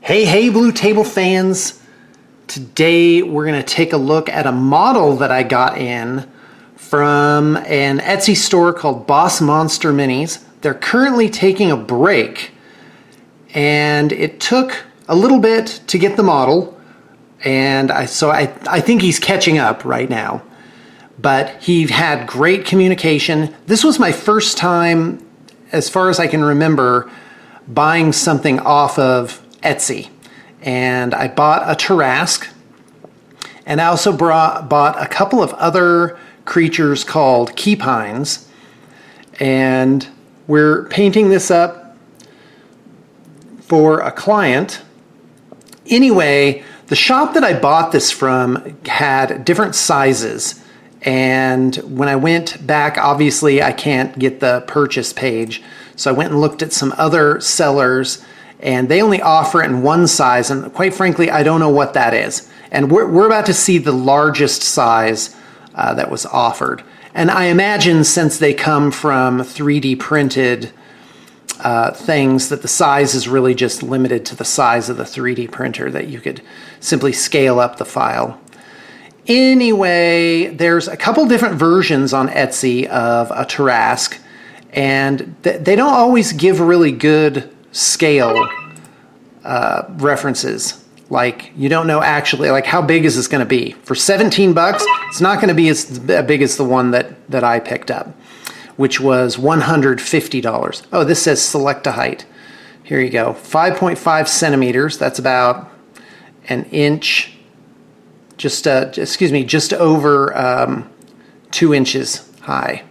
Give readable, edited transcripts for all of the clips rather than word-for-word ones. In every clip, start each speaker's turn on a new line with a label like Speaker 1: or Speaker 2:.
Speaker 1: Hey, Blue Table fans. Today we're going to take a look at a model that I got in from an Etsy store called Boss Monster Minis. They're currently taking a break, and it took a little bit to get the model, and I think he's catching up right now. But he had great communication. This was my first time, as far as I can remember, buying something off of Etsy. And I bought a Tarrasque, and I also bought a couple of other creatures called keypines, and we're painting this up for a client. Anyway, the shop that I bought this from had different sizes, and when I went back, obviously I can't get the purchase page, so I went and looked at some other sellers, and they only offer it in one size, and quite frankly I don't know what that is. And we're about to see the largest size that was offered, and I imagine since they come from 3D printed things, that the size is really just limited to the size of the 3D printer, that you could simply scale up the file. Anyway, there's a couple different versions on Etsy of a Tarrasque, and they don't always give really good scale references. Like, you don't know actually, like, how big is this going to be? For 17 bucks, it's not going to be as big as the one that I picked up, which was $150. Oh, this says select a height. Here you go. 5.5 centimeters. That's about an inch. Just over 2 inches high.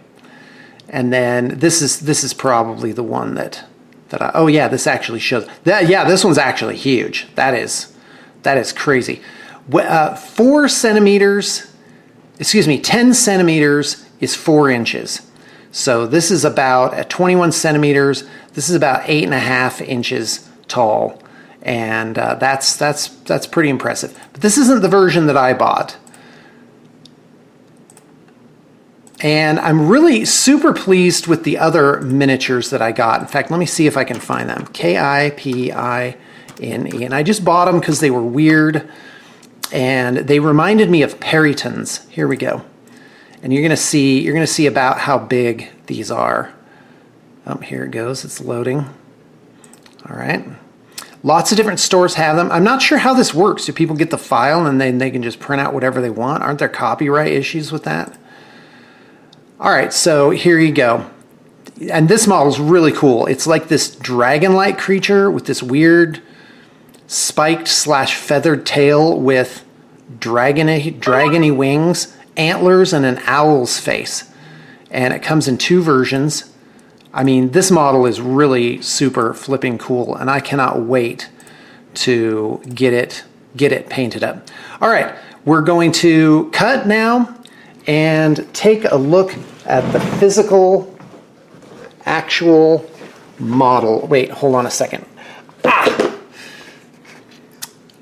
Speaker 1: And then this is probably the one that I, oh yeah, this actually shows that. Yeah, this one's actually huge. That is crazy. 4 centimeters, 10 centimeters is 4 inches. So this is about, at 21 centimeters, this is about 8.5 inches tall. And that's pretty impressive. But this isn't the version that I bought. And I'm really super pleased with the other miniatures that I got. In fact, let me see if I can find them. Kipine. And I just bought them because they were weird, and they reminded me of Peritons. Here we go. And you're gonna see about how big these are. Oh, here it goes. It's loading. All right. Lots of different stores have them. I'm not sure how this works. Do people get the file and then they can just print out whatever they want? Aren't there copyright issues with that? All right, so here you go. And this model is really cool. It's like this dragon-like creature with this weird spiked / feathered tail with dragony wings, antlers, and an owl's face. And it comes in 2 versions. I mean, this model is really super flipping cool, and I cannot wait to get it painted up. All right, we're going to cut now and take a look at the physical, actual model. Wait, hold on a second.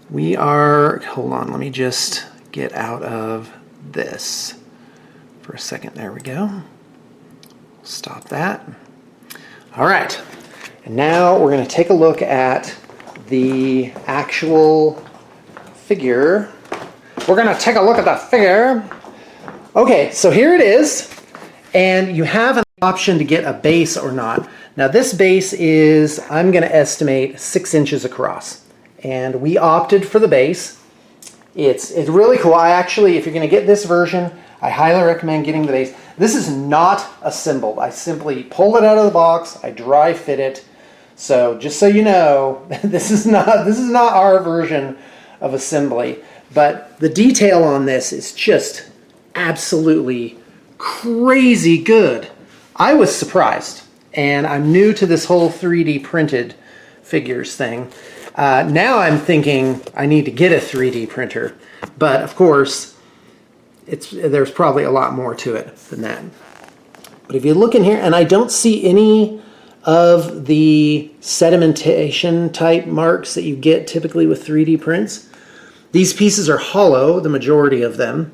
Speaker 1: Hold on, let me just get out of this for a second. There we go. Stop that. All right, and now we're going to take a look at the actual figure. We're going to take a look at the figure. Okay, so here it is, and you have an option to get a base or not. Now this base is, I'm going to estimate, 6 inches across, and we opted for the base. It's really cool. If you're going to get this version, I highly recommend getting the base. This is not assembled. I simply pulled it out of the box. I dry fit it. So just so you know, this is not our version of assembly. But the detail on this is just absolutely crazy good. I was surprised, and I'm new to this whole 3D printed figures thing. Now I'm thinking I need to get a 3D printer, but of course there's probably a lot more to it than that. But if you look in here, and I don't see any of the sedimentation type marks that you get typically with 3D prints. These pieces are hollow, the majority of them,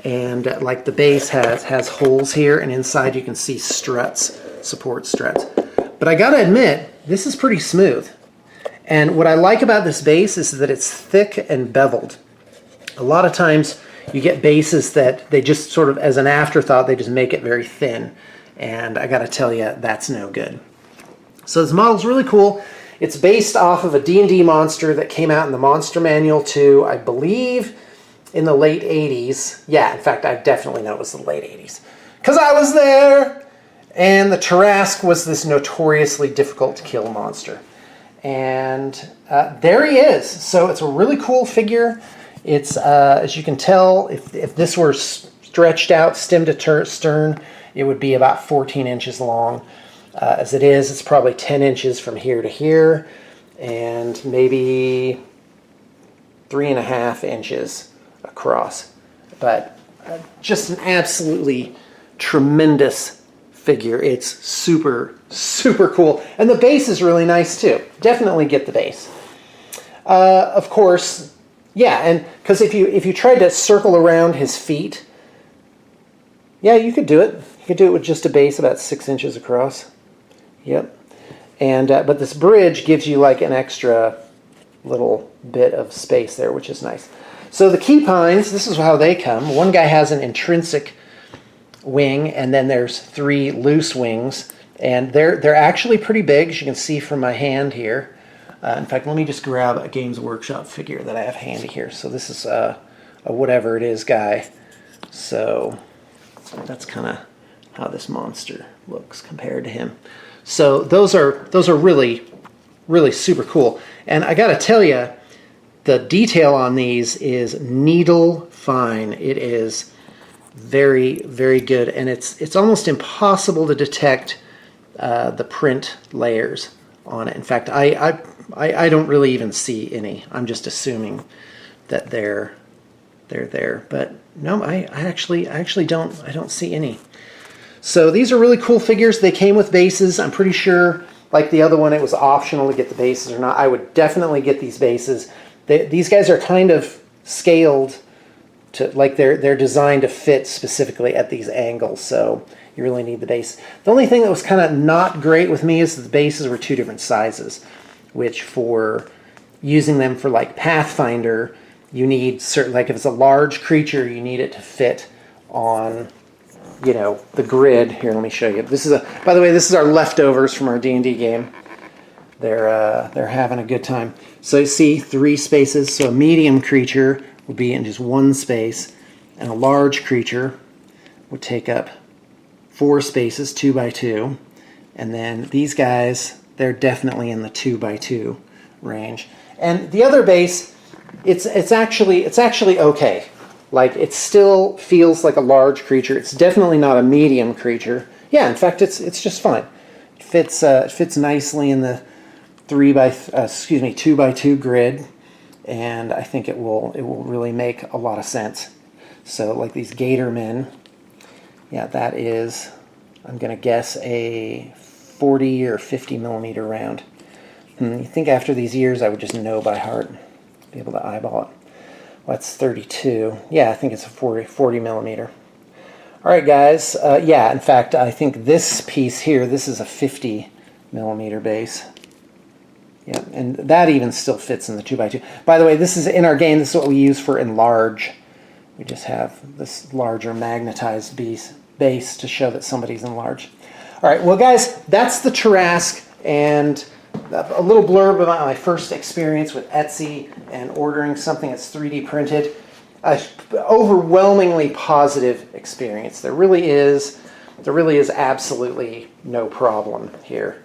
Speaker 1: and like the base has holes here, and inside you can see struts, support struts. But I gotta admit, this is pretty smooth. And what I like about this base is that it's thick and beveled. A lot of times you get bases that they just sort of, as an afterthought, they just make it very thin. And I gotta tell you, that's no good. So this model's really cool. It's based off of a D&D monster that came out in the Monster Manual 2, I believe, in the late 80s. Yeah, in fact, I definitely know it was the late 80s, because I was there! And the Tarrasque was this notoriously difficult to kill monster. And there he is. So it's a really cool figure. It's, as you can tell, if this were stretched out stem to stern, it would be about 14 inches long. As it is, it's probably 10 inches from here to here, and maybe 3.5 inches across. But just an absolutely tremendous figure. It's super, super cool. And the base is really nice too. Definitely get the base. Of course, yeah, and because if you tried to circle around his feet, yeah, you could do it. You could do it with just a base about 6 inches across. Yep. And but this bridge gives you like an extra little bit of space there, which is nice. So the key pines, this is how they come. One guy has an intrinsic wing, and then there's 3 loose wings, and they're actually pretty big, as you can see from my hand here. In fact, let me just grab a Games Workshop figure that I have handy here. So this is a whatever it is guy. So that's kind of how this monster looks compared to him. So those are really, really super cool. And I got to tell you, the detail on these is needle fine. It is very, very good, and it's almost impossible to detect the print layers on it. In fact, I don't really even see any. I'm just assuming that they're there, but no, I actually don't see any. So these are really cool figures. They came with bases. I'm pretty sure, like the other one, it was optional to get the bases or not. I would definitely get these bases. These guys are kind of scaled to, like they're designed to fit specifically at these angles, so you really need the base. The only thing that was kind of not great with me is that the bases were 2 different sizes, which for using them for like Pathfinder, you need certain, like if it's a large creature, you need it to fit on, you know, the grid. Here, let me show you. This is by the way, this is our leftovers from our D&D game. They're having a good time. So you see 3 spaces. So a medium creature would be in just 1 space, and a large creature would take up 4 spaces, 2 by 2. And then these guys, they're definitely in the 2 by 2 range. And the other base, it's actually okay. Like, it still feels like a large creature. It's definitely not a medium creature. Yeah, in fact, it's just fine. It fits nicely in the 2 by 2 grid, and I think it will really make a lot of sense. So, like these gator men, yeah, that is, I'm gonna guess, a 40 or 50 millimeter round. You think after these years I would just know by heart, be able to eyeball it. Well, that's 32. Yeah, I think it's a 40 millimeter. All right, guys. Yeah, in fact, I think this piece here, this is a 50 millimeter base. Yeah, and that even still fits in the 2 by 2. By the way, this is in our game. This is what we use for enlarge. We just have this larger magnetized base to show that somebody's enlarged. All right, well, guys, that's the Tarrasque, and a little blurb about my first experience with Etsy and ordering something that's 3D printed. Overwhelmingly positive experience. There really is absolutely no problem here.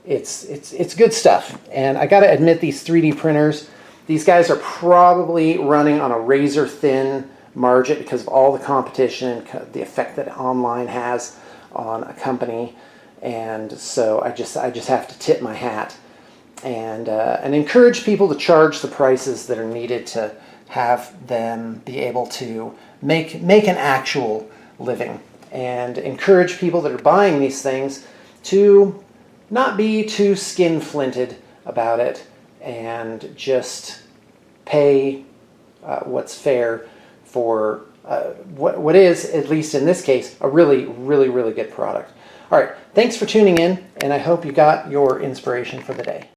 Speaker 1: It's good stuff. And I got to admit, these 3D printers, these guys are probably running on a razor thin margin because of all the competition and the effect that online has on a company. And so I just have to tip my hat and encourage people to charge the prices that are needed to have them be able to make an actual living, and encourage people that are buying these things to not be too skin-flinted about it and just pay what's fair for what is, at least in this case, a really, really, really good product. All right, thanks for tuning in, and I hope you got your inspiration for the day.